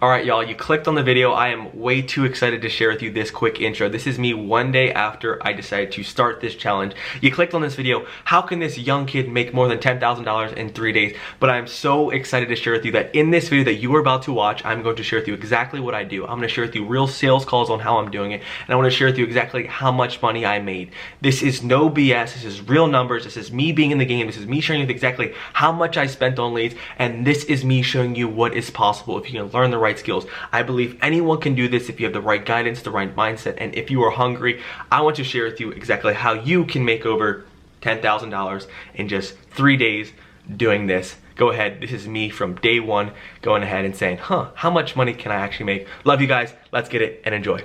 Alright y'all, you clicked on the video. I am way too excited to share with you this quick intro. This is me one day after I decided to start this challenge. You clicked on this video, how can this young kid make more than $10,000 in 3 days? But I'm so excited to share with you that in this video that you are about to watch, I'm going to share with you exactly what I do. I'm going to share with you real sales calls on how I'm doing it, and I want to share with you exactly how much money I made. This is no BS, this is real numbers, this is me being in the game, this is me showing you exactly how much I spent on leads, and this is me showing you what is possible if you can learn the right skills. I believe anyone can do this if you have the right guidance, the right mindset, and if you are hungry. I want to share with you exactly how you can make over $10,000 in just 3 days doing this. Go ahead, this is me from day one going ahead and saying, how much money can I actually make? Love you guys, let's get it and enjoy.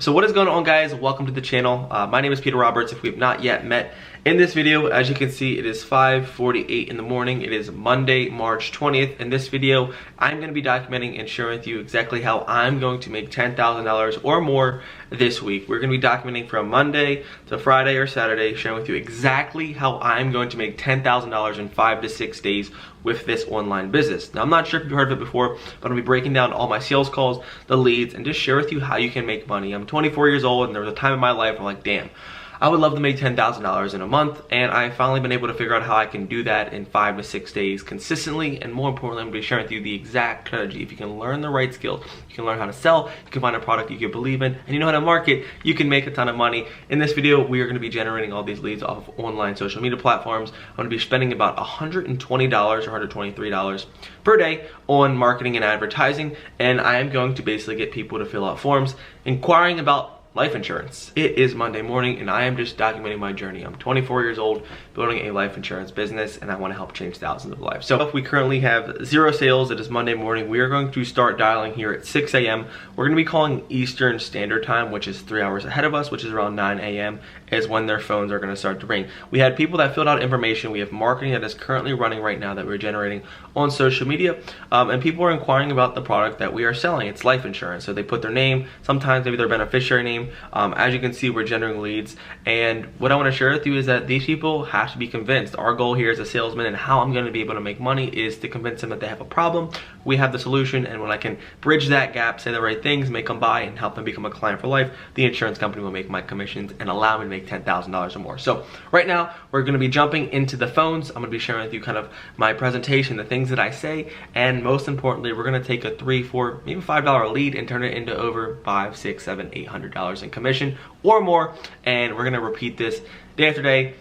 So what is going on, guys? Welcome to the channel. My name is Peter Roberts. If we have not yet met, in this video, as you can see, it is 5:48 in the morning. It is Monday, March 20th. In this video, I'm going to be documenting and sharing with you exactly how I'm going to make $10,000 or more this week. We're going to be documenting from Monday to Friday or Saturday, sharing with you exactly how I'm going to make $10,000 in 5 to 6 days with this online business. Now, I'm not sure if you've heard of it before, but I'll be breaking down all my sales calls, the leads, and just share with you how you can make money. I'm 24 years old, and there was a time in my life where I'm like, damn, I would love to make $10,000 in a month, and I've finally been able to figure out how I can do that in 5 to 6 days consistently, and more importantly, I'm going to be sharing with you the exact strategy. If you can learn the right skills, you can learn how to sell, you can find a product you can believe in, and you know how to market, you can make a ton of money. In this video, we are going to be generating all these leads off of online social media platforms. I'm going to be spending about $120 or $123 per day on marketing and advertising, and I am going to basically get people to fill out forms inquiring about life insurance. It is Monday morning and I am just documenting my journey. I'm 24 years old, building a life insurance business, and I want to help change thousands of lives. So if we currently have 0 sales, it is Monday morning. We are going to start dialing here at 6 a.m. We're going to be calling Eastern Standard Time, which is 3 hours ahead of us, which is around 9 a.m. is when their phones are going to start to ring. We had people that filled out information. We have marketing that is currently running right now that we're generating on social media, and people are inquiring about the product that we are selling. It's life insurance. So they put their name, sometimes maybe their beneficiary name. As you can see, we're generating leads, and what I want to share with you is that these people have to be convinced. Our goal here as a salesman and how I'm going to be able to make money is to convince them that they have a problem, we have the solution, and when I can bridge that gap, say the right things, make them buy, and help them become a client for life, the insurance company will make my commissions and allow me to make $10,000 or more. So right now, we're going to be jumping into the phones. I'm going to be sharing with you kind of my presentation, the things that I say, and most importantly, we're going to take a $3, $4, maybe $5 lead and turn it into over $500, $600, $700, $800 in commission or more, and we're going to repeat this day after day,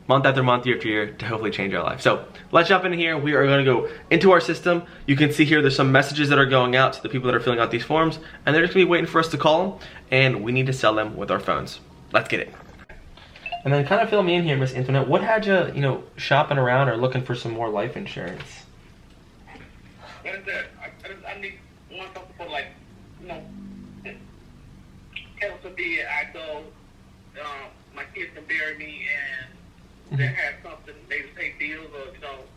month after month, year after year, to hopefully change our life. So let's jump in here. We are going to go into our system. You can see here there's some messages that are going out to the people that are filling out these forms, and they're just going to be waiting for us to call them, and we need to sell them with our phones. Let's get it. And then kind of fill me in here, Miss Internet. What had you, shopping around or looking for some more life insurance? What is that? I need one something for, like, heaven forbid I go, my kids can bury me and they have something, maybe pay bills or,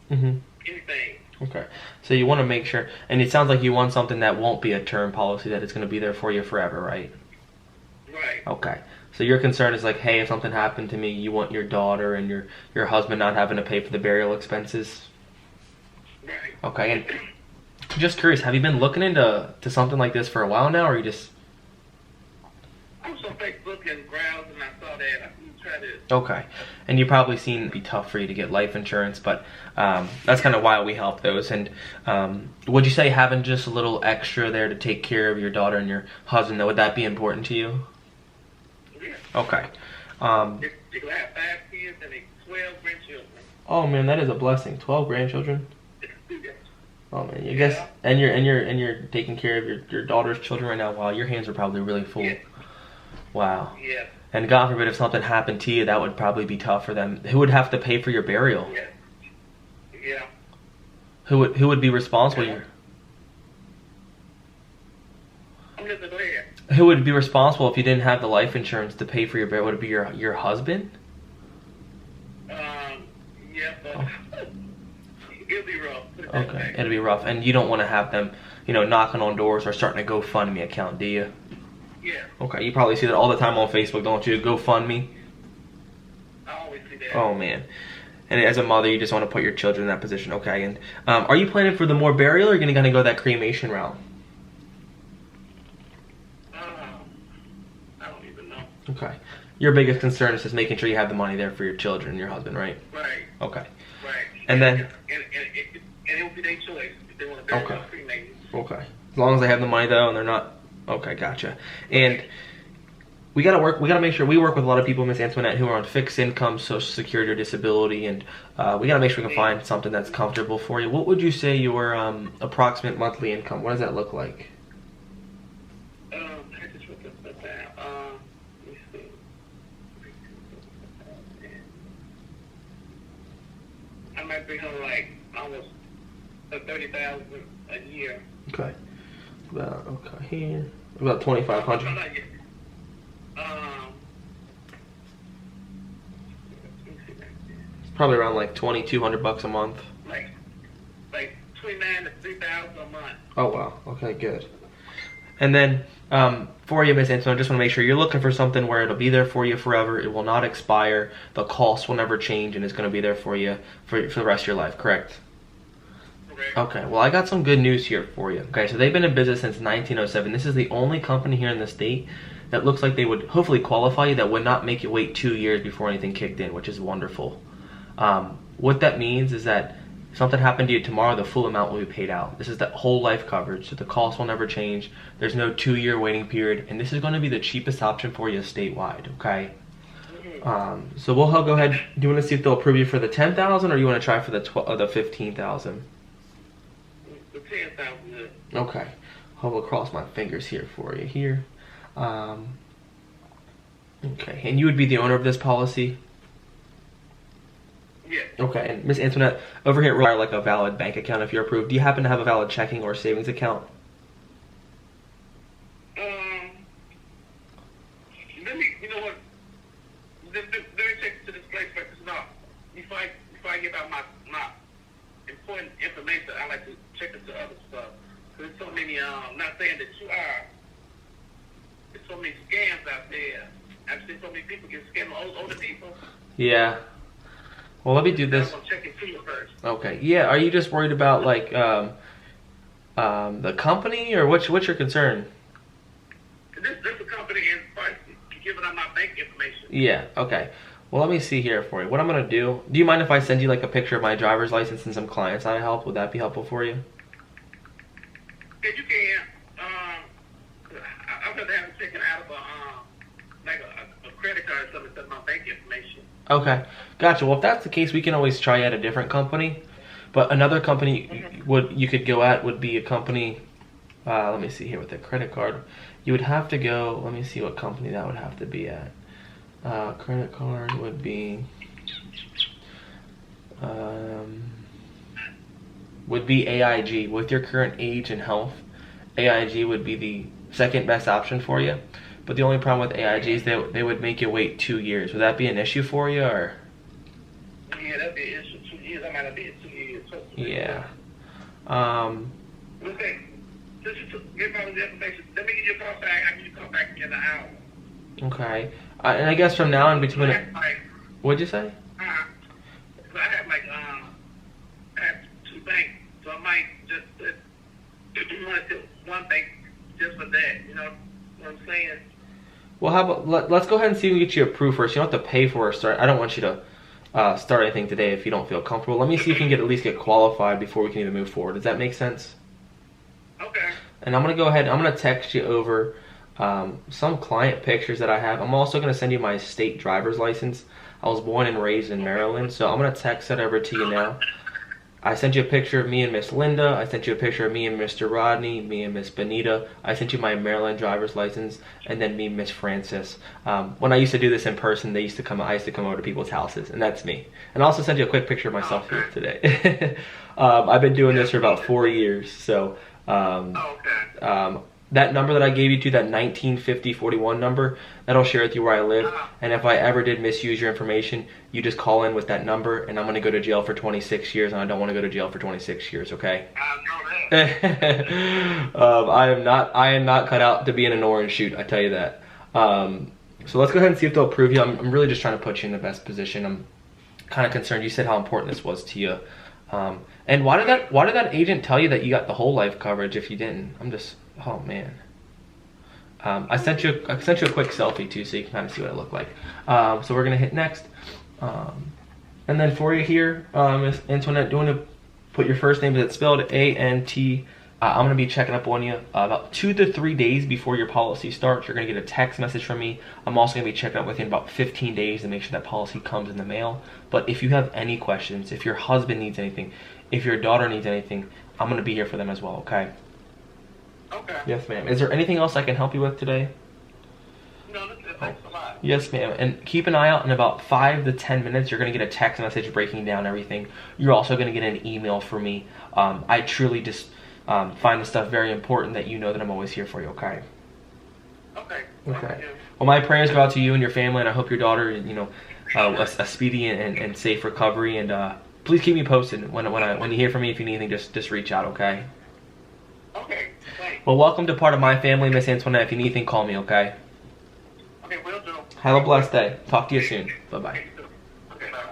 anything. Okay, so you want to make sure, and it sounds like you want something that won't be a term policy, that it's going to be there for you forever, right? Right. Okay, so your concern is like, hey, if something happened to me, you want your daughter and your husband not having to pay for the burial expenses? Right. Okay, and just curious, have you been looking into something like this for a while now, or you just... I was on Facebook and browsed and I saw that. I tried it. Okay, and you've probably seen it'd be tough for you to get life insurance, but that's kind of why we help those. And would you say having just a little extra there to take care of your daughter and your husband, would that be important to you? Yeah. Okay. They have 5 kids and 12 grandchildren. Oh man, that is a blessing. 12 grandchildren. Oh man, you guess, Yeah. and you're taking care of your daughter's children right now. Wow, your hands are probably really full. Yeah. Wow. Yeah. And God forbid if something happened to you, that would probably be tough for them. Who would have to pay for your burial? Yeah. Yeah. Who would be responsible? I'm listening, go ahead. Who would be responsible if you didn't have the life insurance to pay for your burial? Would it be your husband? Yeah, but it'll be rough. Okay, it'll be rough, and you don't want to have them, knocking on doors or starting a GoFundMe account, do you? Yeah. Okay, you probably see that all the time on Facebook, don't you? GoFundMe. I always see that. Oh man. And as a mother, you just want to put your children in that position. Okay, and are you planning for the more burial, or are you going to go that cremation route? Okay. Your biggest concern is just making sure you have the money there for your children and your husband, right? Right. Okay. Right. And then... And it will be their choice if they want to bury Okay. cremated. Okay. As long as they have the money, though, and they're not... Okay, gotcha. And... we gotta make sure we work with a lot of people, Miss Antoinette, who are on fixed income, Social Security, or disability, and we gotta make sure we can find something that's comfortable for you. What would you say your approximate monthly income? What does that look like? I just looked up that. Let me see. I might bring home like almost $30,000 a year. Okay. Here about 2,500. It's probably around like 2,200 bucks a month. Like 29 to 3,000 a month. Oh wow. Okay, good. And then for you, Miss Antoinette, I just want to make sure you're looking for something where it'll be there for you forever. It will not expire. The cost will never change, and it's going to be there for you for the rest of your life. Correct? Okay, well, I got some good news here for you. Okay, so they've been in business since 1907. This is the only company here in the state that looks like they would hopefully qualify you, that would not make you wait 2 years before anything kicked in, which is wonderful. What that means is that if something happened to you tomorrow, the full amount will be paid out. This is the whole life coverage, so the cost will never change. There's no 2-year waiting period, and this is going to be the cheapest option for you statewide, okay? So we'll go ahead. Do you want to see if they'll approve you for the $10,000, or you want to try for the $15,000? The 10,000. Okay, I'll cross my fingers here for you here. Okay, and you would be the owner of this policy? Yeah. Okay, and Miss Antoinette, over here, require like a valid bank account if you're approved. Do you happen to have a valid checking or savings account? Let me, you know what? Let me check to this place first. Before I give out my important information, I like to check into other stuff. There's so many, not saying that you are, there's so many scams out there. I've seen so many people get scammed, older people. Yeah. Well, let me do this. I'm gonna check into you first. Okay. Yeah. Are you just worried about like the company, or what's your concern? This is a company and giving out my bank information. Yeah. Okay. Well, let me see here for you. What I'm gonna do. Do you mind if I send you like a picture of my driver's license and some clients I help? Would that be helpful for you? Yeah, you can. I'm gonna have it taken out of like a credit card or something, my bank information. Okay, gotcha. Well, if that's the case, we can always try at a different company. But another company you could go at would be a company. Let me see here with the credit card. You would have to go. Let me see what company that would have to be at. Credit card would be AIG. With your current age and health, AIG would be the second best option for you. But the only problem with AIG is they would make you wait 2 years. Would that be an issue for you, or? Yeah, that'd be an issue. 2 years. I might not be at 2 years. Yeah. Okay. Since you give out the information, let me give you a call back. I give you a call back in an hour. Okay. And I guess from now in between. What'd you say? I have like I have 2 banks, so I might just put one bank just for that. You know what I'm saying? Well, how about let's go ahead and see if we can get you approved first. You don't have to pay for a start. I don't want you to start anything today if you don't feel comfortable. Let me see if you can at least get qualified before we can even move forward. Does that make sense? Okay. And I'm gonna go ahead. I'm gonna text you over some client pictures that I have. I'm also gonna send you my state driver's license. I was born and raised in Maryland, so I'm gonna text that over to you now. I sent you a picture of me and Miss Linda. I sent you a picture of me and Mr. Rodney, me and Miss Benita. I sent you my Maryland driver's license, and then me, Miss Francis. When I used to do this in person, I used to come over to people's houses, and that's me. And I also sent you a quick picture of myself here today. I've been doing this for about 4 years, so that number that I gave you to, that 195041 number, that'll share with you where I live. And if I ever did misuse your information, you just call in with that number, and I'm going to go to jail for 26 years, and I don't want to go to jail for 26 years, okay? I am not cut out to be in an orange chute, I tell you that. So let's go ahead and see if they'll approve you. I'm really just trying to put you in the best position. I'm kind of concerned. You said how important this was to you. And why did that agent tell you that you got the whole life coverage if you didn't? I'm just, oh man. I sent you a quick selfie too, so you can kind of see what I look like. So we're gonna hit next, and then for you here, Miss Antoinette, do you want to put your first name? Is it spelled A-N-T? I'm gonna be checking up on you about 2 to 3 days before your policy starts. You're gonna get a text message from me. I'm also gonna be checking up with you in about 15 days to make sure that policy comes in the mail. But if you have any questions, if your husband needs anything, if your daughter needs anything, I'm gonna be here for them as well, okay? Okay. Yes, ma'am. Is there anything else I can help you with today? No, that's it. Thanks a lot. Yes, ma'am. And keep an eye out. In about 5 to 10 minutes, you're going to get a text message breaking down everything. You're also going to get an email from me. I truly just find the stuff very important that you know that I'm always here for you, okay? Okay. Okay. Well, my prayers go out to you and your family, and I hope your daughter, you know, a speedy and safe recovery. And please keep me posted when you hear from me. If you need anything, just reach out, okay? Okay. Thanks. Well, welcome to part of my family, Miss Antoinette. If you need anything, call me, okay? Okay, will do. Have a blessed day. Talk to you soon. Bye-bye. Okay, bye.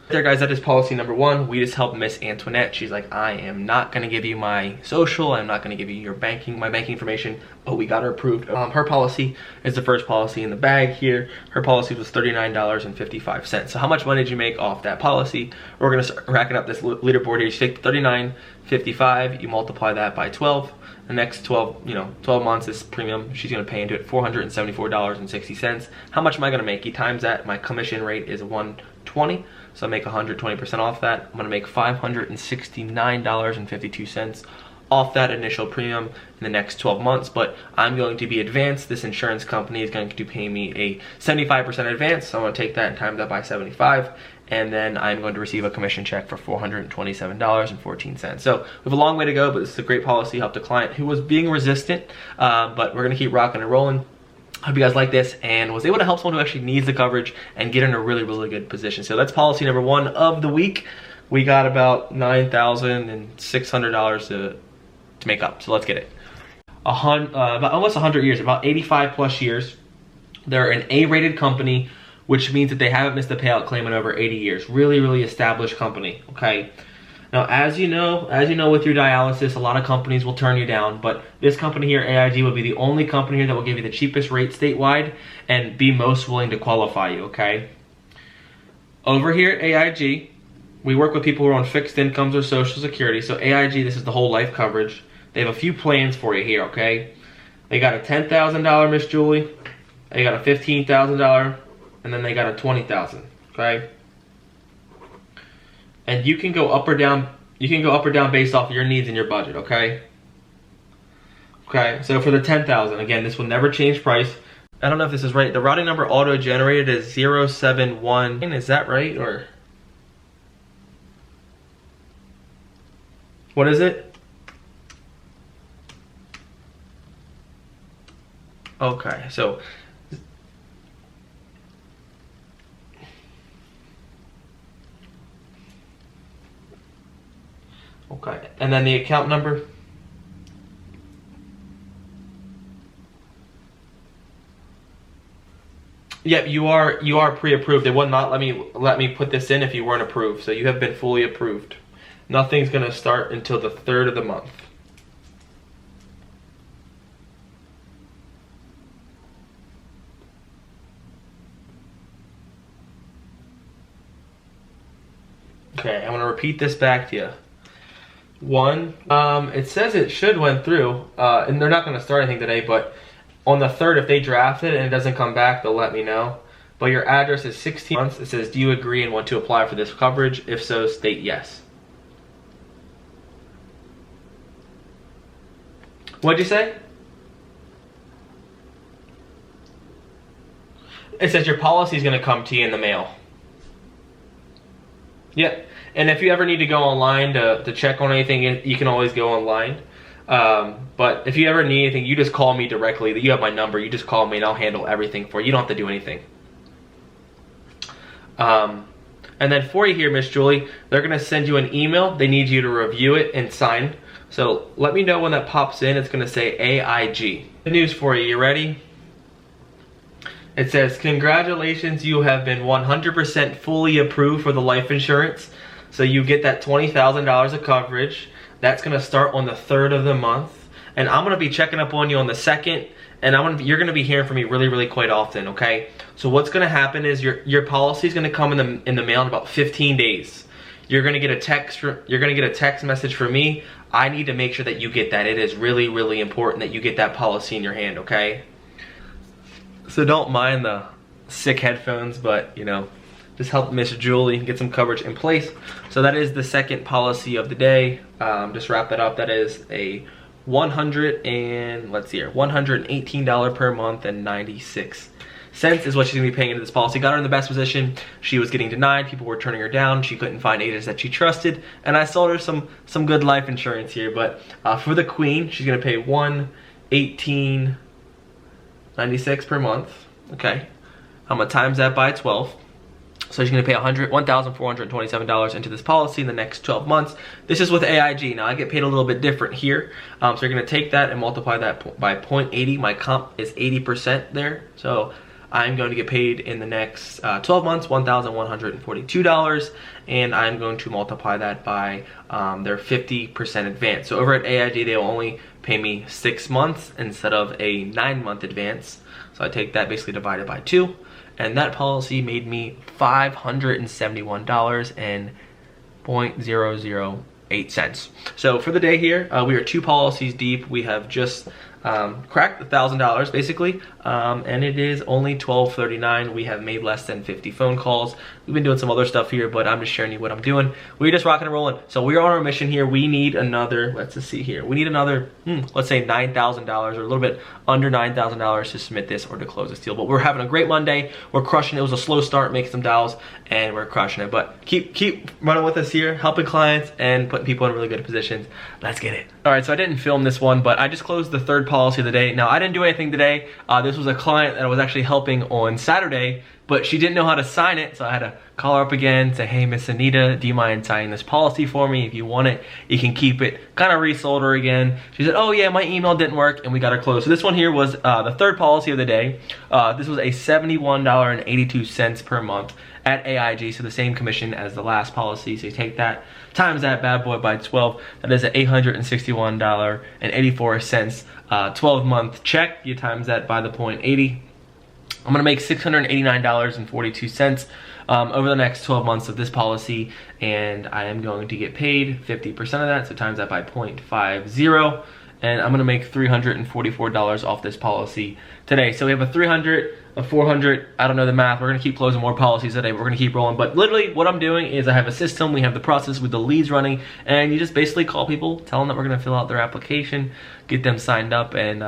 There, guys, that is policy number 1. We just helped Miss Antoinette. She's like, I am not going to give you my social. I'm not going to give you my banking information. But we got her approved. Her policy is the first policy in the bag here. Her policy was $39.55. So how much money did you make off that policy? We're going to start racking up this leaderboard here. You take the $39.55. You multiply that by 12. The next 12 months, this premium she's going to pay into it $474.60. How much am I going to make? You times that. My commission rate is $120, so I make 120% off that. I'm going to make $569.52 off that initial premium in the next 12 months, but I'm going to be advanced. This insurance company is going to pay me a 75% advance, so I'm going to take that and times that by 75, and then I'm going to receive a commission check for $427.14. So we have a long way to go, but this is a great policy. Helped a client who was being resistant, but we're going to keep rocking and rolling. Hope you guys like this and was able to help someone who actually needs the coverage and get in a really, really good position. So that's policy number 1 of the week. We got about $9,600 to make up, so let's get it. About almost 100 years, about 85 plus years. They're an A-rated company, which means that they haven't missed a payout claim in over 80 years. Really, really established company, okay? Now, as you know with your dialysis, a lot of companies will turn you down, but this company here, AIG, will be the only company here that will give you the cheapest rate statewide and be most willing to qualify you, okay? Over here at AIG, we work with people who are on fixed incomes or Social Security. So AIG, this is the whole life coverage. They have a few plans for you here, okay? They got a $10,000, Miss Julie. They got a $15,000, and then they got a $20,000, okay? And you can go up or down. You can go up or down based off your needs and your budget, okay? Okay, so for the $10,000, again, this will never change price. I don't know if this is right. The routing number auto-generated is 071. Is that right, or? What is it? Okay, so okay, and then the account number. Yep, you are pre-approved. They would not let me put this in if you weren't approved. So you have been fully approved. Nothing's gonna start until the 3rd of the month. Okay, I'm gonna repeat this back to you. 1, it says it should went through, and they're not gonna start anything today, but on the 3rd, if they draft it and it doesn't come back, they'll let me know. But your address is 16 months. It says, do you agree and want to apply for this coverage? If so, state yes. What'd you say? It says your policy is gonna come to you in the mail. Yep. And if you ever need to go online to check on anything, you can always go online. But if you ever need anything, you just call me directly. You have my number. You just call me and I'll handle everything for you. You don't have to do anything. And then for you here, Miss Julie, they're going to send you an email. They need you to review it and sign. So let me know when that pops in. It's going to say AIG. Good news for you. You ready? It says, congratulations, you have been 100% fully approved for the life insurance. So you get that $20,000 of coverage. That's going to start on the 3rd of the month. and I'm gonna be checking up on you on the 2nd, and you're gonna be hearing from me really quite often, okay? So what's gonna happen is your policy is gonna come in the mail in about 15 days. You're gonna get a text message from me. I need to make sure that you get that. It is really important that you get that policy in your hand, okay? So don't mind the sick headphones, but you know, just help Miss Julie get some coverage in place. So that is the 2nd policy of the day. Just wrap that up. That is a $118 per month and 96 cents is what she's gonna be paying into this policy. Got her in the best position. She was getting denied. People were turning her down. She couldn't find agents that she trusted, and I sold her some good life insurance here. But for the queen, she's gonna pay $118.96 per month. Okay, I'm gonna times that by 12. So she's gonna pay $1,427 into this policy in the next 12 months. This is with AIG. Now I get paid a little bit different here. So you're gonna take that and multiply that by 0.80. My comp is 80% there. So I'm going to get paid in the next 12 months, $1,142, and I'm going to multiply that by their 50% advance. So over at AIG, they will only pay me 6 months instead of a 9-month advance. So I take that, basically divide it by 2, and that policy made me $571.008. So for the day here, we are 2 policies deep. We have just cracked $1,000 basically, and it is only 12:39. We have made less than 50 phone calls. We've been doing some other stuff here, but I'm just sharing you what I'm doing. We're just rocking and rolling. So we're on our mission here. We need another, let's just see here. We need another, let's say $9,000 or a little bit under $9,000 to submit this or to close this deal. But we're having a great Monday. We're crushing it. It was a slow start, making some dials, and we're crushing it. But keep running with us here, helping clients and putting people in really good positions. Let's get it. All right, so I didn't film this one, but I just closed the 3rd policy of the day. Now I didn't do anything today. This was a client that I was actually helping on Saturday, but she didn't know how to sign it, so I had to call her up again, say, hey, Miss Anita, do you mind signing this policy for me? If you want it, you can keep it. Kind of resold her again. She said, oh yeah, my email didn't work, and we got her closed. So this one here was the 3rd policy of the day. This was a $71.82 per month at AIG, so the same commission as the last policy. So you take that, times that bad boy by 12, that is an $861.84 12-month check. You times that by the 0.80. I'm gonna make $689.42 over the next 12 months of this policy, and I am going to get paid 50% of that, so times that by 0.50, and I'm gonna make $344 off this policy today. So we have a 300, a 400, I don't know the math. We're gonna keep closing more policies today. We're gonna keep rolling, but literally what I'm doing is I have a system, we have the process with the leads running, and you just basically call people, tell them that we're gonna fill out their application, get them signed up, and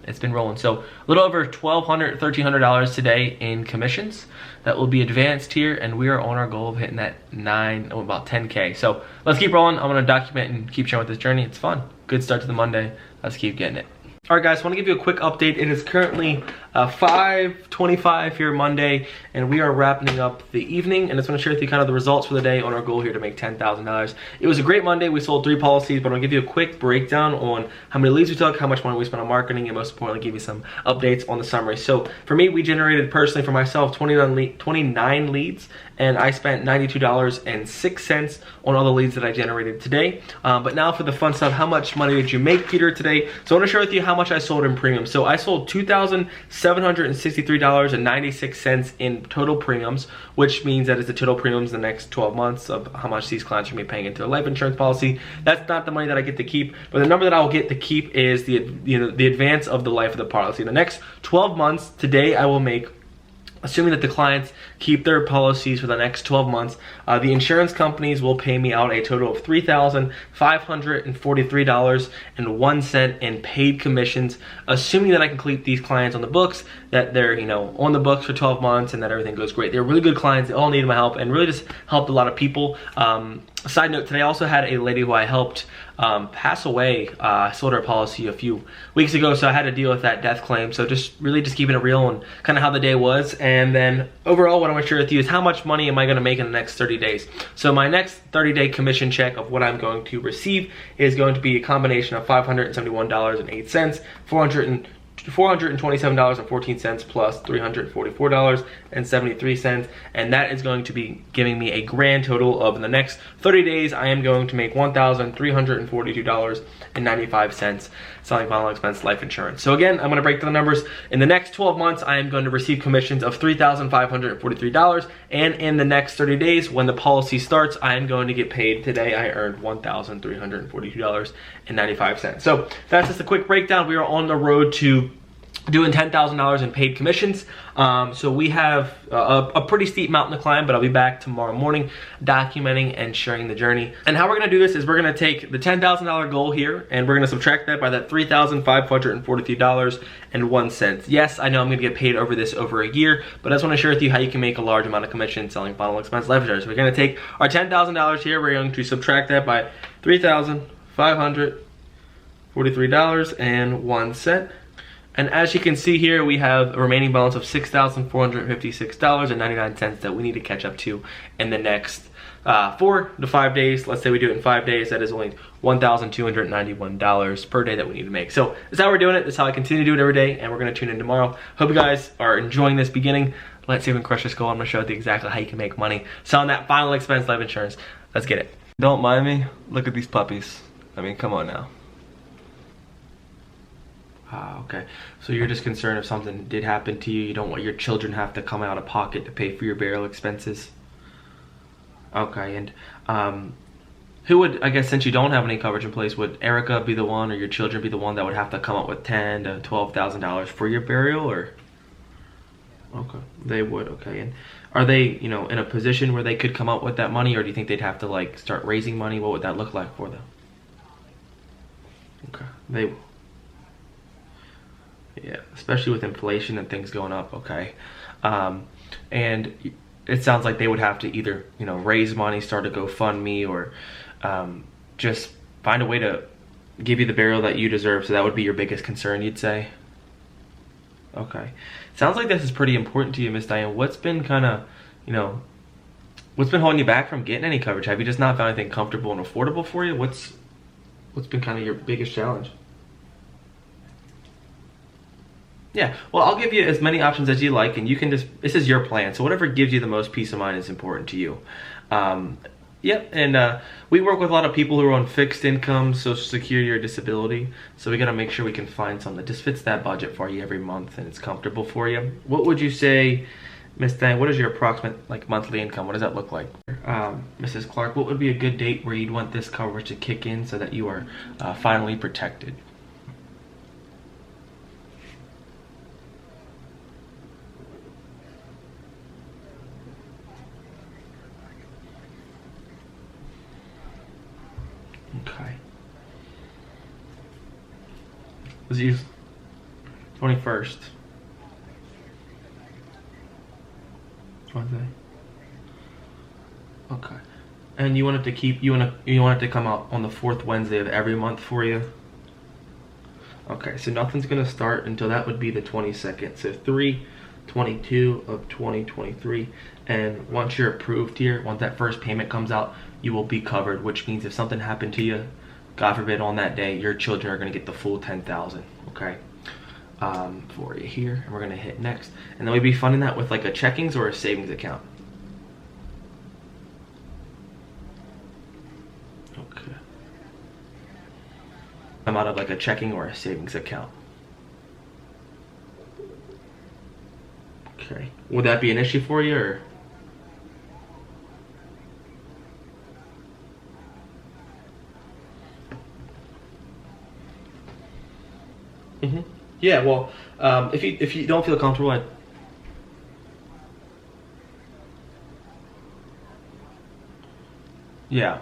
it's been rolling. So a little over $1,200, $1,300 today in commissions that will be advanced here, and we are on our goal of hitting that about 10K. So let's keep rolling. I'm gonna document and keep sharing with this journey. It's fun. Good start to the Monday. Let's keep getting it. All right, guys, I want to give you a quick update. It is currently 5:25 here Monday, and we are wrapping up the evening, and I just want to share with you kind of the results for the day on our goal here to make $10,000. It was a great Monday. We sold 3 policies, but I'm going to give you a quick breakdown on how many leads we took, how much money we spent on marketing, and most importantly, give you some updates on the summary. So for me, we generated personally for myself 29 leads, and I spent $92.06 on all the leads that I generated today. But now for the fun stuff, how much money did you make, Peter, today? So I want to share with you how much I sold in premiums. So I sold $2,763.96 in total premiums, which means that is the total premiums in the next 12 months of how much these clients are going to be paying into a life insurance policy. That's not the money that I get to keep, but the number that I will get to keep is the advance of the life of the policy. In the next 12 months, today I will make, assuming that the clients keep their policies for the next 12 months, the insurance companies will pay me out a total of $3,543.01 in paid commissions, assuming that I can keep these clients on the books, that they're on the books for 12 months and that everything goes great. They're really good clients. They all needed my help and really just helped a lot of people. Side note, today I also had a lady who I helped pass away. I sold her policy a few weeks ago, so I had to deal with that death claim. So just really just keeping it real and kind of how the day was. And then overall, what I want to share with you is how much money am I going to make in the next 30 days. So my next 30-day commission check of what I'm going to receive is going to be a combination of $571.08, $427.14 plus $344.73, and that is going to be giving me a grand total of, in the next 30 days, I am going to make $1,342.95 selling final expense life insurance. So again, I'm gonna break down the numbers. In the next 12 months, I am going to receive commissions of $3,543. And in the next 30 days, when the policy starts, I am going to get paid. Today, I earned $1,342.95. So that's just a quick breakdown. We are on the road to doing $10,000 in paid commissions. So we have a pretty steep mountain to climb, but I'll be back tomorrow morning documenting and sharing the journey. And how we're gonna do this is we're gonna take the $10,000 goal here and we're gonna subtract that by that $3,543.01. Yes, I know I'm gonna get paid over this over a year, but I just wanna share with you how you can make a large amount of commission selling final expense life insurance. So we're gonna take our $10,000 here, we're going to subtract that by $3,543.01. And as you can see here, we have a remaining balance of $6,456.99 that we need to catch up to in the next 4 to 5 days. Let's say we do it in 5 days. That is only $1,291 per day that we need to make. So that's how we're doing it. That's how I continue to do it every day. And we're going to tune in tomorrow. Hope you guys are enjoying this beginning. Let's see if we can crush this goal. I'm going to show you exactly how you can make money selling that final expense life insurance. Let's get it. Don't mind me. Look at these puppies. I mean, come on now. Okay, so you're just concerned if something did happen to you, you don't want your children to have to come out of pocket to pay for your burial expenses. Okay, and who would, I guess since you don't have any coverage in place, would Erica be the one or your children be the one that would have to come up with $10,000 to $12,000 for your burial, or? Okay, they would, okay. And are they, you know, in a position where they could come up with that money, or do you think they'd have to like start raising money? What would that look like for them? Okay, they. Yeah, especially with inflation and things going up, okay. And it sounds like they would have to either, you know, raise money, start a GoFundMe, or just find a way to give you the burial that you deserve. So that would be your biggest concern, you'd say? Okay. Sounds like this is pretty important to you, Miss Diane. What's been kind of, you know, what's been holding you back from getting any coverage? Have you just not found anything comfortable and affordable for you? What's been kind of your biggest challenge? Yeah, well, I'll give you as many options as you like, and you can just, this is your plan, so whatever gives you the most peace of mind is important to you. Yep, and we work with a lot of people who are on fixed income, Social Security, or disability, so we gotta make sure we can find something that just fits that budget for you every month and it's comfortable for you. What would you say, Miss Diane, what is your approximate like monthly income? What does that look like? Mrs. Clark, what would be a good date where you'd want this coverage to kick in so that you are finally protected? Okay. Was it 21st? Wednesday. Okay. And you want it to keep, you want it to come out on the 4th Wednesday of every month for you? Okay, so nothing's gonna start until that would be the 22nd. So 3/22 of 2023. And once you're approved here, once that first payment comes out, you will be covered, which means if something happened to you, God forbid, on that day, your children are gonna get the full 10,000, okay? For you here, and we're gonna hit next. And then we'd be funding that with like a checkings or a savings account. Okay. I'm out of like a checking or a savings account. Okay. Would that be an issue for you, or? Mm-hmm. Yeah, well, if you don't feel comfortable, yeah,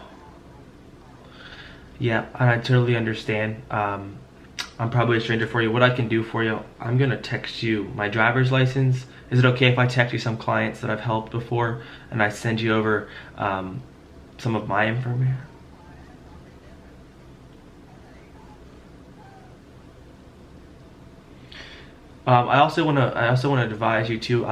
and I totally understand. I'm probably a stranger for you. What I can do for you, I'm gonna text you my driver's license. Is it okay if I text you some clients that I've helped before, and I send you over some of my information? I also want to advise you too.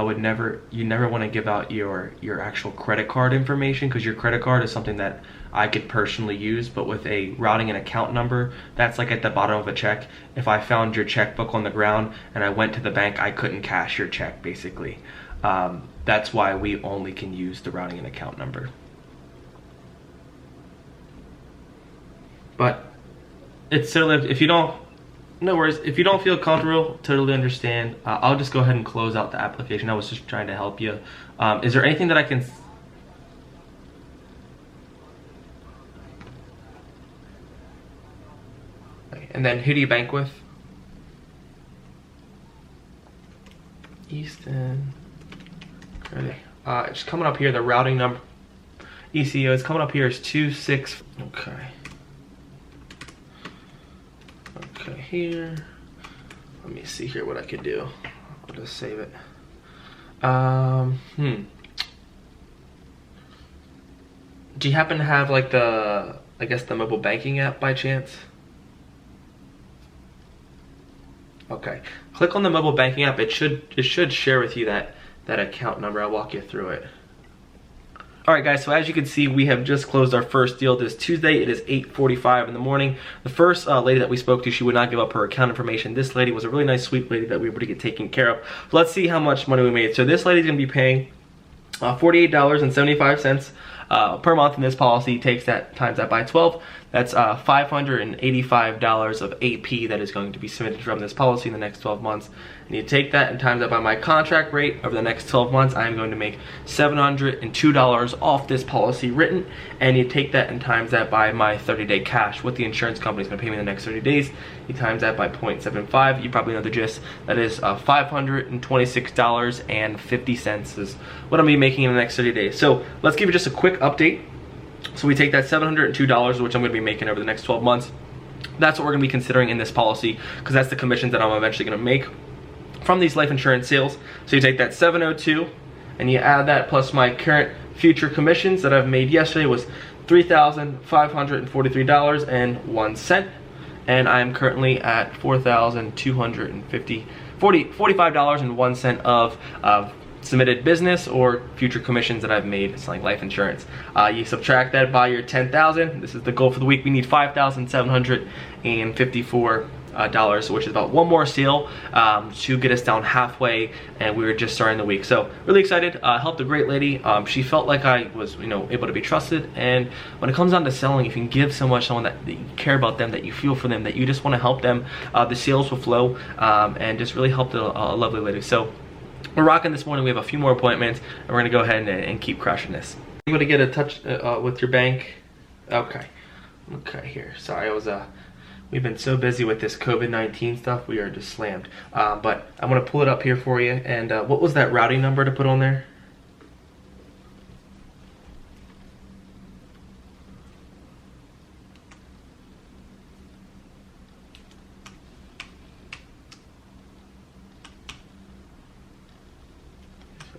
You never want to give out your actual credit card information, because your credit card is something that I could personally use, but with a routing and account number, that's like at the bottom of a check. If I found your checkbook on the ground and I went to the bank, I couldn't cash your check, basically. That's why we only can use the routing and account number. But it's still, if you don't No worries. If you don't feel comfortable, totally understand. I'll just go ahead and close out the application. I was just trying to help you. Is there anything that I can... And then who do you bank with? Easton. Credit. It's coming up here, the routing number. ECO is coming up here is 26. Okay. Okay, here. Let me see here what I could do. I'll just save it. Do you happen to have like the, I guess the mobile banking app by chance? Okay. Click on the mobile banking app. It should share with you that account number. I'll walk you through it. Alright guys, so as you can see, we have just closed our first deal this Tuesday. It is 8:45 in the morning. The first lady that we spoke to, she would not give up her account information. This lady was a really nice, sweet lady that we were able to get taken care of. So let's see how much money we made. So this lady's going to be paying $48.75 per month in this policy. Takes that, times that by 12. That's $585 of AP that is going to be submitted from this policy in the next 12 months. And you take that and times that by my contract rate over the next 12 months, I am going to make $702 off this policy written. And you take that and times that by my 30-day cash, what the insurance company is going to pay me in the next 30 days. You times that by 0.75. You probably know the gist. That is $526.50 is what I'm going to be making in the next 30 days. So let's give you just a quick update. So we take that $702, which I'm going to be making over the next 12 months. That's what we're going to be considering in this policy, because that's the commissions that I'm eventually going to make from these life insurance sales. So you take that $702 and you add that plus my current future commissions that I've made yesterday was $3,543.01. And I'm currently at $45.01 of submitted business or future commissions that I've made selling life insurance. You subtract that by your $10,000. This is the goal for the week. We need $5,754, which is about one more sale to get us down halfway, and we were just starting the week. So really excited. Helped a great lady. She felt like I was, able to be trusted. And when it comes down to selling, if you can give someone that you care about them, that you feel for them, that you just want to help them, the sales will flow, and just really helped a lovely lady. So we're rocking this morning. We have a few more appointments, and we're gonna go ahead and keep crushing this. You able to get a touch with your bank? Okay. Okay, here. Sorry, we've been so busy with this COVID-19 stuff, we are just slammed. But I'm gonna pull it up here for you. And what was that routing number to put on there?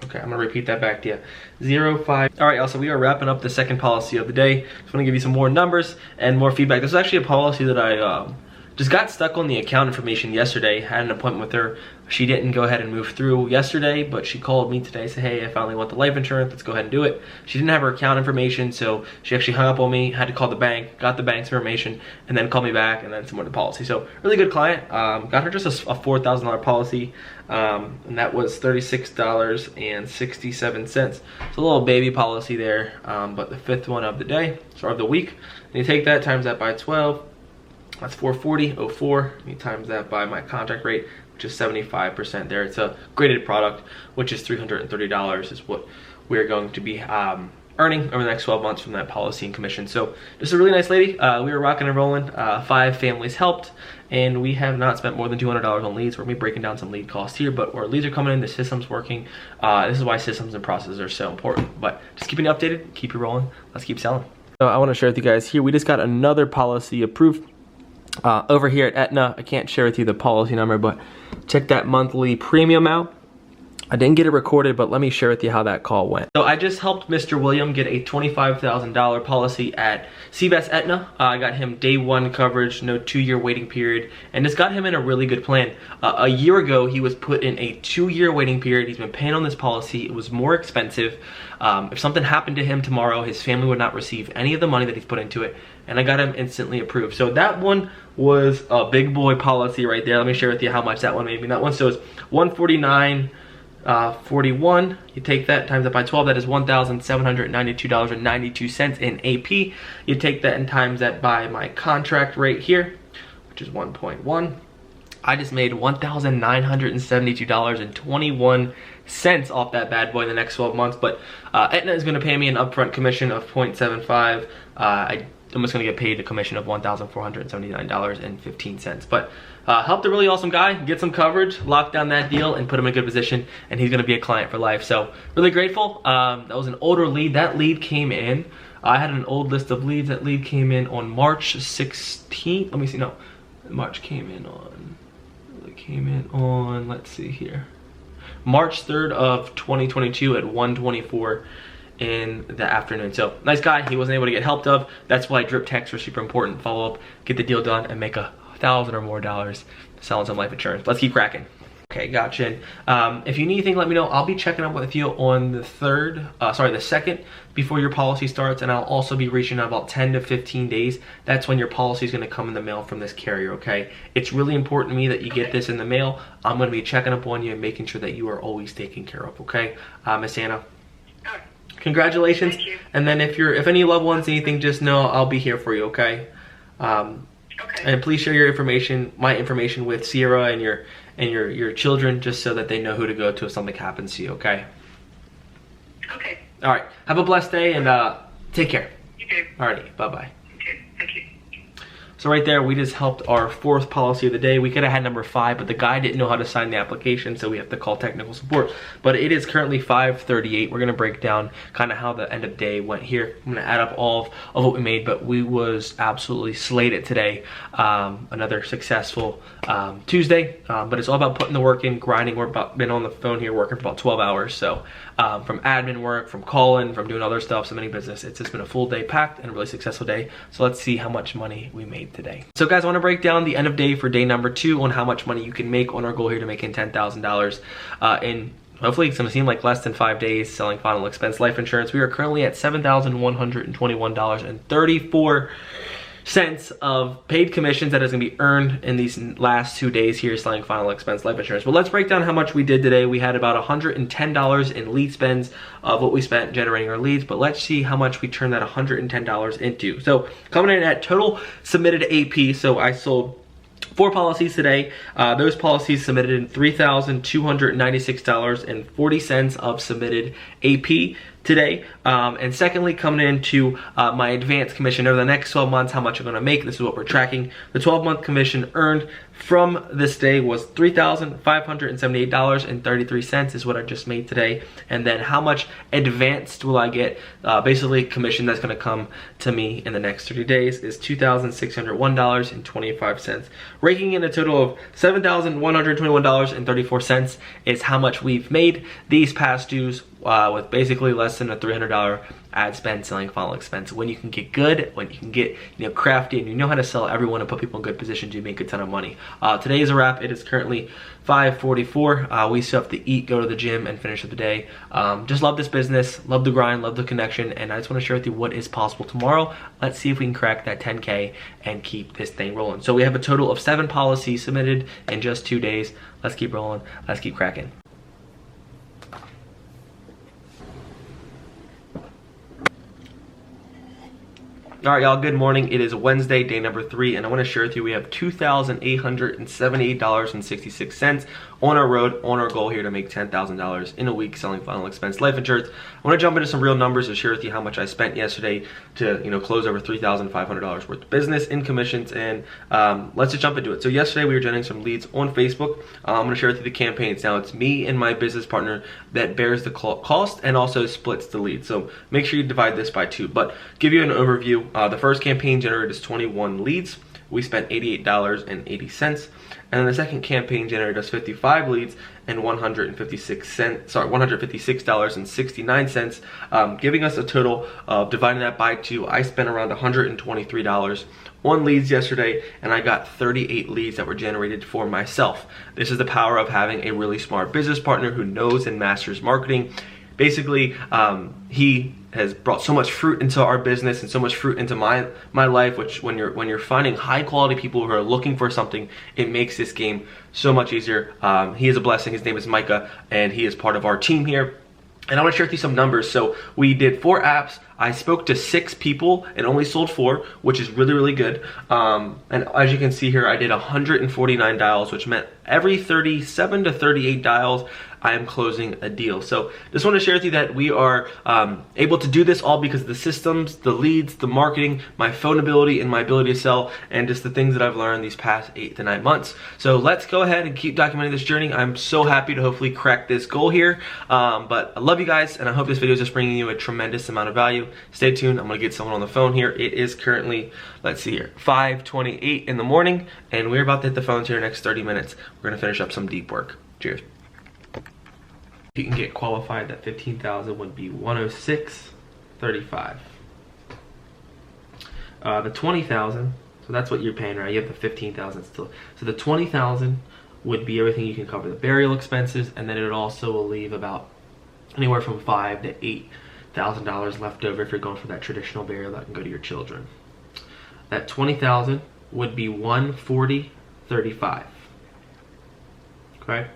Okay, I'm gonna repeat that back to you. 05. All right, also we are wrapping up the second policy of the day. Just wanna give you some more numbers and more feedback. This is actually a policy that I just got stuck on the account information yesterday. Had an appointment with her. She didn't go ahead and move through yesterday, but she called me today, said, hey, I finally want the life insurance, let's go ahead and do it. She didn't have her account information, so she actually hung up on me, had to call the bank, got the bank's information, and then called me back, and then some more of the policy. So really good client. Got her just a $4,000 policy, and that was $36.67. It's a little baby policy there, but the fifth one of the day, or of the week. And you take that, times that by 12, that's $440.04. You times that by my contract rate, which is 75% there. It's a graded product, which is $330 is what we're going to be earning over the next 12 months from that policy and commission. So just a really nice lady. We were rocking and rolling. 5 families helped, and we have not spent more than $200 on leads. We're going to be breaking down some lead costs here, but our leads are coming in, the system's working. This is why systems and processes are so important. But just keeping you updated, keep you rolling. Let's keep selling. So I want to share with you guys here, we just got another policy approved over here at Aetna. I can't share with you the policy number, but check that monthly premium out. I didn't get it recorded, but let me share with you how that call went. So I just helped Mr. William get a $25,000 policy at CVS Aetna. I got him day 1 coverage, no 2-year waiting period, and just got him in a really good plan. A year ago, he was put in a 2-year waiting period. He's been paying on this policy. It was more expensive. If something happened to him tomorrow, his family would not receive any of the money that he's put into it, and I got him instantly approved. So that one was a big boy policy right there. Let me share with you how much that one made me. That one, so it's $149.41. You take that, times that by 12, that is $1,792.92 in AP. You take that and times that by my contract rate here, which is 1.1. I just made $1,972.21 off that bad boy in the next 12 months. But Aetna is going to pay me an upfront commission of 0.75. I'm just going to get paid a commission of $1,479.15. But helped a really awesome guy get some coverage, lock down that deal, and put him in a good position, and he's going to be a client for life. So really grateful. That was an older lead. That lead came in. I had an old list of leads. That lead came in on March 16th. Let me see. No, March came in on, let's see here, March 3rd of 2022 at 1:24 in the afternoon. So nice guy. He wasn't able to get helped of. That's why drip texts are super important. Follow up, get the deal done, and make $1,000 or more selling some life insurance. Let's keep cracking. Okay, gotcha. If you need anything, let me know. I'll be checking up with you on the 2nd before your policy starts, and I'll also be reaching out about 10 to 15 days. That's when your policy is going to come in the mail from this carrier, okay? It's really important to me that you get this in the mail. I'm going to be checking up on you and making sure that you are always taken care of, okay? Miss Anna, congratulations. And then if any loved ones need anything, just know I'll be here for you, okay? And please share your information, my information, with Sierra and your children, just so that they know who to go to if something happens to you, okay? Okay. All right. Have a blessed day, and take care. You too. Alrighty. Bye-bye. Okay. Thank you. So right there, we just helped our 4th policy of the day. We could have had number 5, but the guy didn't know how to sign the application, so we have to call technical support. But it is currently 5:38. We're gonna break down kind of how the end of day went here. I'm gonna add up all of what we made, but we was absolutely slated today. Another successful Tuesday, but it's all about putting the work in, grinding. Been on the phone here working for about 12 hours. So from admin work, from calling, from doing other stuff, submitting business, it's just been a full day packed and a really successful day. So let's see how much money we made today. So guys, I want to break down the end of day for day number 2 on how much money you can make on our goal here to making $10,000 in hopefully it's going to seem like less than 5 days selling final expense life insurance. We are currently at $7,121.34 of paid commissions that is going to be earned in these last 2 days here selling final expense life insurance. But let's break down how much we did today. We had about $110 in lead spends of what we spent generating our leads, but let's see how much we turned that $110 into. So coming in at total submitted AP, so I sold 4 policies today. Those policies submitted in $3,296.40 of submitted AP today. And secondly, coming into my advanced commission over the next 12 months, how much I'm going to make. This is what we're tracking. The 12-month commission earned from this day was $3,578.33 is what I just made today. And then how much advanced will I get? Basically, commission that's going to come to me in the next 30 days is $2,601.25. Raking in a total of $7,121.34 is how much we've made these past dues with basically less than a $300 ad spend selling final expense. When you can get good, when you can get crafty, and you know how to sell everyone and put people in good positions, you make a ton of money. Today is a wrap. It is currently 5:44. We still have to eat, go to the gym, and finish up the day. Just love this business, love the grind, love the connection, and I just want to share with you what is possible tomorrow. Let's see if we can crack that 10K and keep this thing rolling. So we have a total of 7 policies submitted in just 2 days. Let's keep rolling. Let's keep cracking. All right, y'all, good morning. It is Wednesday, day number 3, and I want to share with you we have $2,878.66 on our road, on our goal here to make $10,000 in a week selling final expense life insurance. I want to jump into some real numbers to share with you how much I spent yesterday to close over $3,500 worth of business in commissions, and let's just jump into it. So yesterday we were generating some leads on Facebook. I'm going to share with you the campaigns. Now it's me and my business partner that bears the cost and also splits the lead. So make sure you divide this by 2. But give you an overview. The first campaign generated is 21 leads. We spent $88.80. And then the second campaign generated us 55 leads and $156.69, giving us a total of, dividing that by 2, I spent around $123 on leads yesterday, and I got 38 leads that were generated for myself. This is the power of having a really smart business partner who knows and masters marketing. Basically, he has brought so much fruit into our business and so much fruit into my life, which when you're finding high quality people who are looking for something, it makes this game so much easier. He is a blessing. His name is Micah, and he is part of our team here. And I want to share with you some numbers. So we did 4 apps. I spoke to 6 people and only sold 4, which is really, really good. And as you can see here, I did 149 dials, which meant every 37 to 38 dials, I am closing a deal. So just want to share with you that we are able to do this all because of the systems, the leads, the marketing, my phone ability, and my ability to sell, and just the things that I've learned these past 8 to 9 months. So let's go ahead and keep documenting this journey. I'm so happy to hopefully crack this goal here. But I love you guys, and I hope this video is just bringing you a tremendous amount of value. Stay tuned. I'm going to get someone on the phone here. It is currently, let's see here, 5:28 in the morning, and we're about to hit the phones here in the next 30 minutes. We're going to finish up some deep work. Cheers. If you can get qualified, that 15,000 would be 106.35. The 20,000, so that's what you're paying, right? You have the 15,000 still. So the 20,000 would be everything you can cover, the burial expenses, and then it also will leave about anywhere from $5,000 to $8,000 left over if you're going for that traditional burial that can go to your children. That 20,000 would be 140.35. Okay.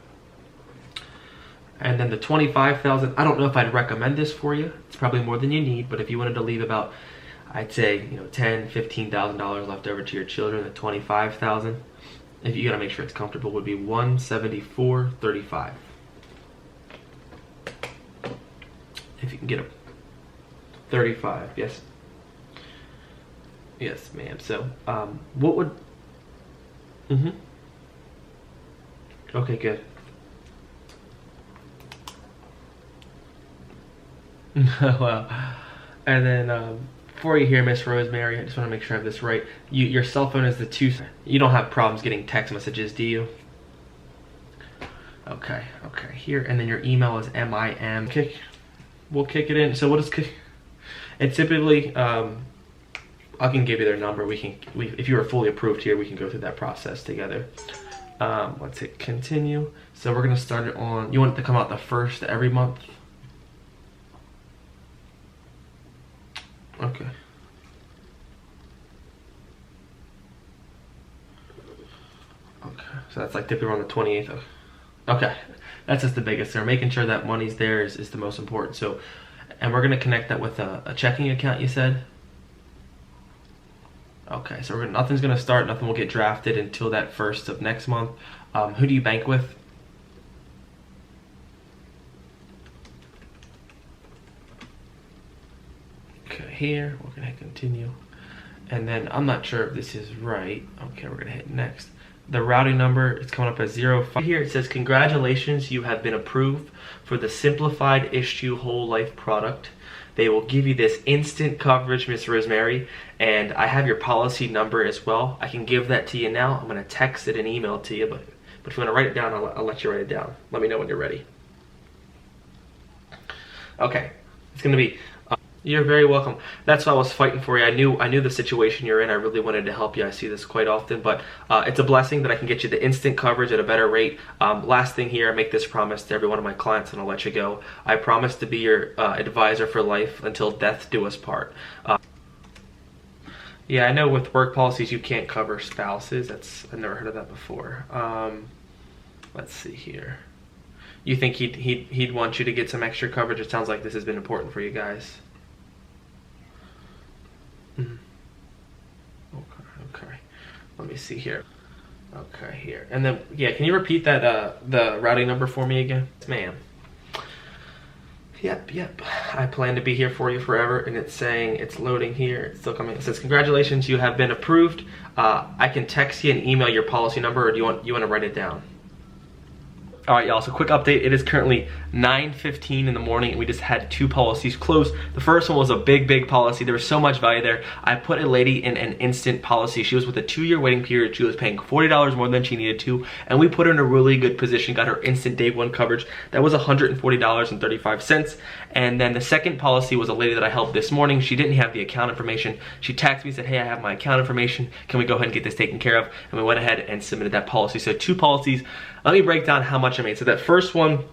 And then the 25,000, I don't know if I'd recommend this for you. It's probably more than you need, but if you wanted to leave about, I'd say, $10,000, $15,000 left over to your children, the 25,000, if you gotta make sure it's comfortable, would be 174.35. If you can get a 35, yes. Yes, ma'am. So, what would, okay, good. Wow. And then for you here, Miss Rosemary, I just want to make sure I have this right. Your cell phone is the 2. You don't have problems getting text messages, do you? Okay, okay. Here, and then your email is MIM. We'll kick it in. So what is kick? It's typically I can give you their number. If you are fully approved here, we can go through that process together. Let's hit continue. So we're gonna start it on. You want it to come out the first every month. Okay. Okay, so that's like typically around the 28th. Okay, that's just the biggest. So making sure that money's there is the most important. So, and we're gonna connect that with a checking account, you said? Okay, so nothing's gonna start, nothing will get drafted until that 1st of next month. Who do you bank with? Here, we're gonna hit continue, and then I'm not sure if this is right. Okay, we're gonna hit next. The routing number, it's coming up as 05. Here it says, congratulations, you have been approved for the simplified issue whole life product. They will give you this instant coverage, Miss Rosemary, and I have your policy number as well. I can give that to you now. I'm gonna text it and email it to you, but if you wanna write it down, I'll let you write it down. Let me know when you're ready. Okay, it's gonna be, you're very welcome. That's why I was fighting for you. I knew the situation you're in. I really wanted to help you. I see this quite often, but it's a blessing that I can get you the instant coverage at a better rate. Last thing here, I make this promise to every one of my clients, and I'll let you go. I promise to be your advisor for life until death do us part. Yeah, I know with work policies you can't cover spouses. I've never heard of that before. Let's see here. You think he'd want you to get some extra coverage? It sounds like this has been important for you guys. Okay. Let me see here. Okay, here. And then, yeah, can you repeat that, the routing number for me again? Yes, ma'am. Yep. I plan to be here for you forever, and it's saying it's loading here. It's still coming. It says, congratulations, you have been approved. I can text you and email your policy number, or do you want to write it down? All right, y'all, so quick update. It is currently 9:15 in the morning, and we just had 2 policies close. The first one was a big policy. There was so much value there. I put a lady in an instant policy. She was with a 2-year waiting period. She was paying $40 more than she needed to, and we put her in a really good position, got her instant day 1 coverage. That was $140.35. And then the second policy was a lady that I helped this morning. She didn't have the account information. She texted me and said, hey, I have my account information. Can we go ahead and get this taken care of? And we went ahead and submitted that policy. So 2 policies. Let me break down how much I made. So that first one,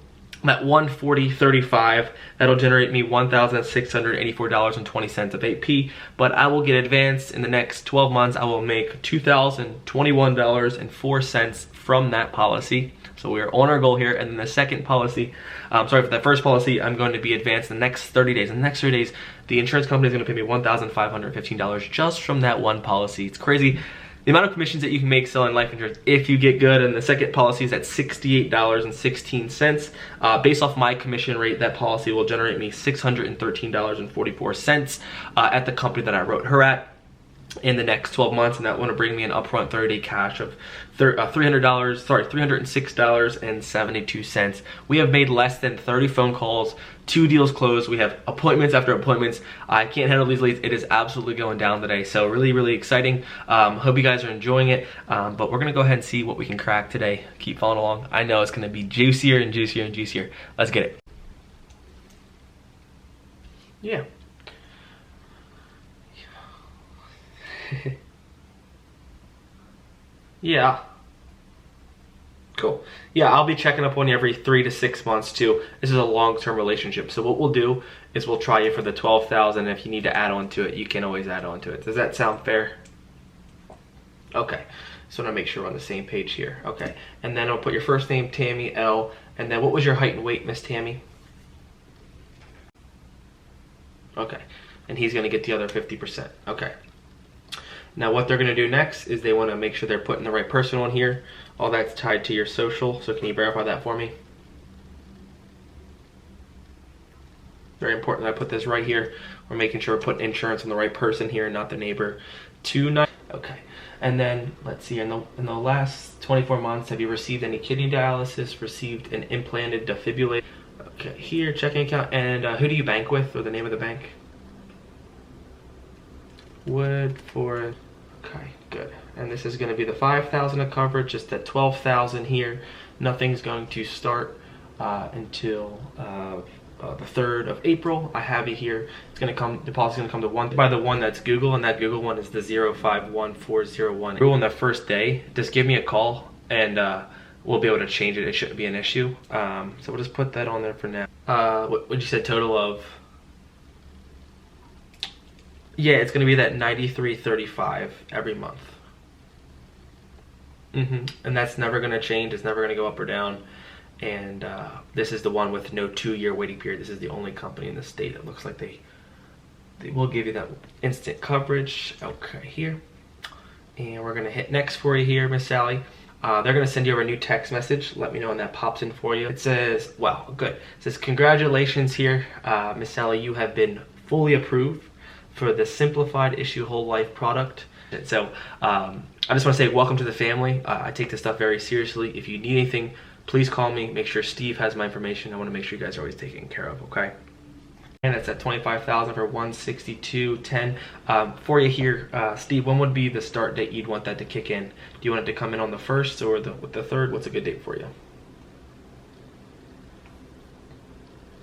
that $140.35, that'll generate me $1,684.20 of AP, but I will get advanced in the next 12 months. I will make $2,021.04 from that policy. So we're on our goal here. And then the second policy, for the first policy, I'm going to be advanced the next 30 days. In the next 30 days, the insurance company is going to pay me $1,515 just from that one policy. It's crazy the amount of commissions that you can make selling life insurance if you get good. And the second policy is at $68.16. Based off my commission rate, that policy will generate me $613.44 at the company that I wrote her at in the next 12 months, and that want to bring me an upfront 30-day cash of $306.72. We have made less than 30 phone calls, 2 deals closed. We have appointments after appointments. I can't handle these leads. It is absolutely going down today. So really exciting. Hope you guys are enjoying it. But we're gonna go ahead and see what we can crack today. Keep following along. I know it's gonna be juicier and juicier and juicier. Let's get it. Yeah. Yeah. Cool. Yeah, I'll be checking up on you every 3 to 6 months too. This is a long-term relationship. So what we'll do is we'll try you for the $12,000. If you need to add on to it, you can always add on to it. Does that sound fair? Okay. So I want to make sure we're on the same page here. Okay. And then I'll put your first name, Tammy L. And then what was your height and weight, Miss Tammy? Okay. And he's going to get the other 50%. Okay. Now what they're gonna do next is they wanna make sure they're putting the right person on here. All that's tied to your social, so can you verify that for me? Very important that I put this right here. We're making sure we're putting insurance on the right person here, not the neighbor. Okay, and then let's see, in the last 24 months, have you received any kidney dialysis, received an implanted defibrillator? Okay, here, checking account, and who do you bank with, or the name of the bank? Woodford. Okay, good. And this is going to be the $5,000 of coverage, just at $12,000 here. Nothing's going to start until the 3rd of April. I have it here. It's going to come. The policy is going to come to one by the one that's Google, and that Google one is the 051401. On the first day, just give me a call, and we'll be able to change it. It shouldn't be an issue. So we'll just put that on there for now. What would you say total of? Yeah, it's gonna be that $93.35 every month. And that's never gonna change. It's never gonna go up or down. And this is the one with no 2-year waiting period. This is the only company in the state that looks like they will give you that instant coverage. Okay, here. And we're gonna hit next for you here, Miss Sally. They're gonna send you over a new text message. Let me know when that pops in for you. It says, wow, good. It says, congratulations here, Miss Sally. You have been fully approved for the simplified issue whole life product. And so I just want to say welcome to the family. I take this stuff very seriously. If you need anything, please call me. Make sure Steve has my information. I want to make sure you guys are always taken care of, okay? And that's at $25,000 for $162.10. For you here, Steve, when would be the start date you'd want that to kick in? Do you want it to come in on the 1st or the 3rd? What's a good date for you?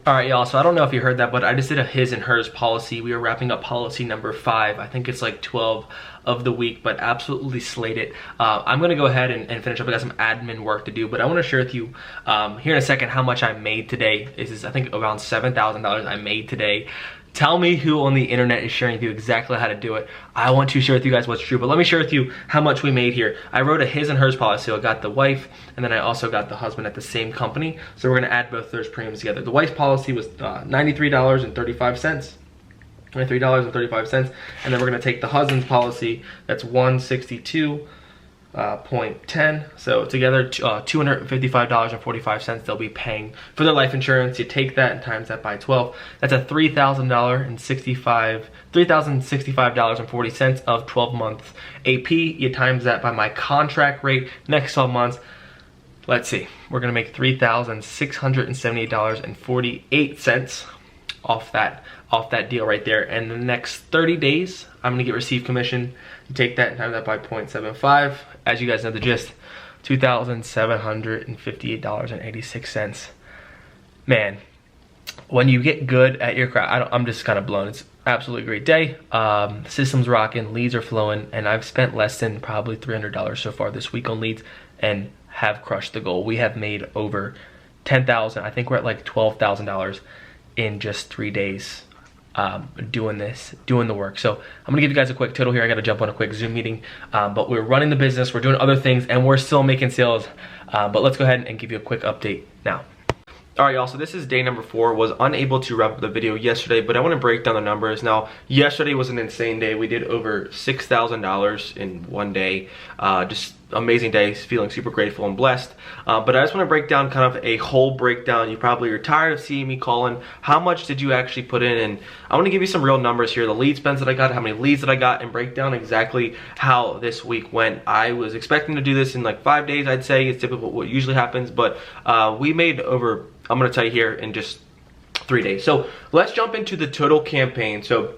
All right, y'all, so I don't know if you heard that, but I just did a his and hers policy. We are wrapping up policy number 5. I think it's like 12 of the week, but absolutely slayed it. I'm gonna go ahead and finish up. I got some admin work to do, but I wanna share with you here in a second how much I made today. This is, I think, around $7,000 I made today. Tell me who on the internet is sharing with you exactly how to do it. I want to share with you guys what's true, but let me share with you how much we made here. I wrote a his and hers policy. So I got the wife, and then I also got the husband at the same company. So we're gonna add both those premiums together. The wife's policy was $93.35. $93.35, and then we're gonna take the husband's policy. That's $162.10. So together, $255.45 they'll be paying for their life insurance. You take that and times that by 12. That's a $3,065.40 of 12 months AP. You times that by my contract rate next 12 months. Let's see, we're gonna make $3,678.48 off that deal right there. And the next 30 days, I'm gonna get received commission. You take that and times that by 0.75. As you guys know the gist, $2,758.86. Man, when you get good at your craft, I'm just kind of blown. It's absolutely great day. The system's rocking, leads are flowing, and I've spent less than probably $300 so far this week on leads and have crushed the goal. We have made over $10,000. I think we're at like $12,000 in just 3 days. doing the work. So I'm gonna give you guys a quick total here. I gotta jump on a quick Zoom meeting, but we're running the business, we're doing other things, and we're still making sales. But let's go ahead and give you a quick update now. All right, y'all, so this is day number 4. Was unable to wrap up the video yesterday, but I want to break down the numbers. Now, yesterday was an insane day. We did over $6,000 in one day. Just amazing day, feeling super grateful and blessed. But I just want to break down kind of a whole breakdown. You probably are tired of seeing me calling. How much did you actually put in? And I want to give you some real numbers here. The lead spends that I got, how many leads that I got, and break down exactly how this week went. I was expecting to do this in like 5 days, I'd say. It's typical what usually happens, but we made over, I'm going to tell you here, in just 3 days. So let's jump into the total campaign. So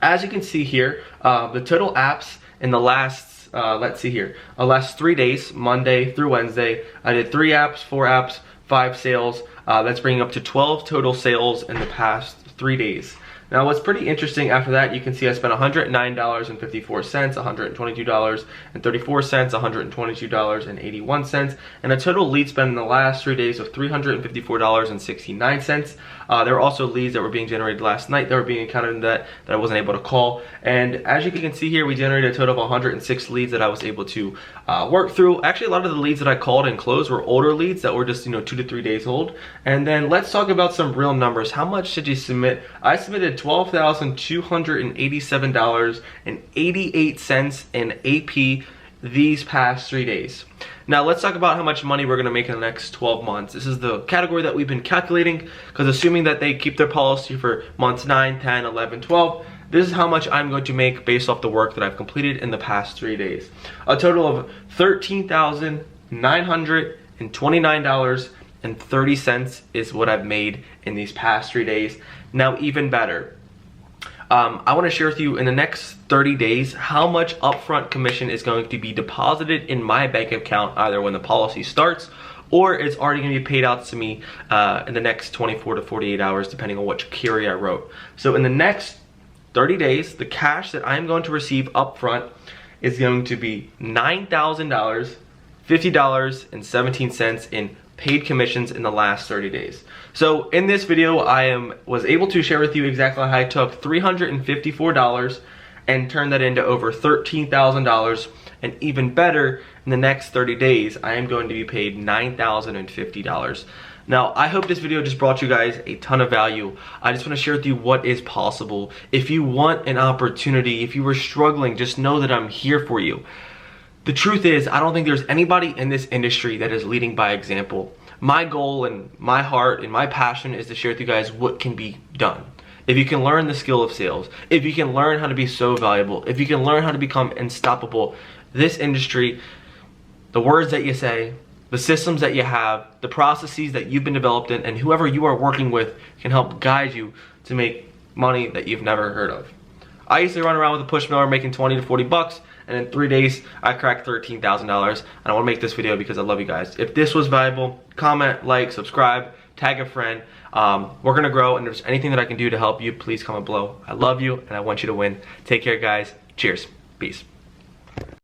as you can see here, the total apps in the last, let's see here, last 3 days, Monday through Wednesday, I did 3 apps, 4 apps, 5 sales. That's bringing up to 12 total sales in the past 3 days. Now what's pretty interesting after that, you can see I spent $109.54, $122.34, $122.81, and a total lead spend in the last 3 days of $354.69. There were also leads that were being generated last night that were being encountered in that I wasn't able to call. And as you can see here, we generated a total of 106 leads that I was able to work through. Actually, a lot of the leads that I called and closed were older leads that were just 2 to 3 days old. And then let's talk about some real numbers. How much did you submit? I submitted $12,287.88 in AP these past 3 days. Now let's talk about how much money we're gonna make in the next 12 months. This is the category that we've been calculating, because assuming that they keep their policy for months 9, 10, 11, 12, this is how much I'm going to make based off the work that I've completed in the past 3 days. A total of $13,929.30 is what I've made in these past 3 days. Now even better, I want to share with you in the next 30 days how much upfront commission is going to be deposited in my bank account, either when the policy starts or it's already going to be paid out to me in the next 24 to 48 hours, depending on which query I wrote. So in the next 30 days, the cash that I'm going to receive upfront is going to be $9,000, $50.17 in paid commissions in the last 30 days. So in this video, I was able to share with you exactly how I took $354 and turned that into over $13,000. And even better, in the next 30 days, I am going to be paid $9,050. Now, I hope this video just brought you guys a ton of value. I just want to share with you what is possible. If you want an opportunity, if you were struggling, just know that I'm here for you. The truth is, I don't think there's anybody in this industry that is leading by example. My goal and my heart and my passion is to share with you guys what can be done. If you can learn the skill of sales, if you can learn how to be so valuable, if you can learn how to become unstoppable, this industry, the words that you say, the systems that you have, the processes that you've been developed in, and whoever you are working with can help guide you to make money that you've never heard of. I used to run around with a push mailer making 20 to 40 bucks, and in 3 days, I cracked $13,000. And I want to make this video because I love you guys. If this was valuable, comment, like, subscribe, tag a friend. We're going to grow, and if there's anything that I can do to help you, please comment below. I love you, and I want you to win. Take care, guys. Cheers. Peace.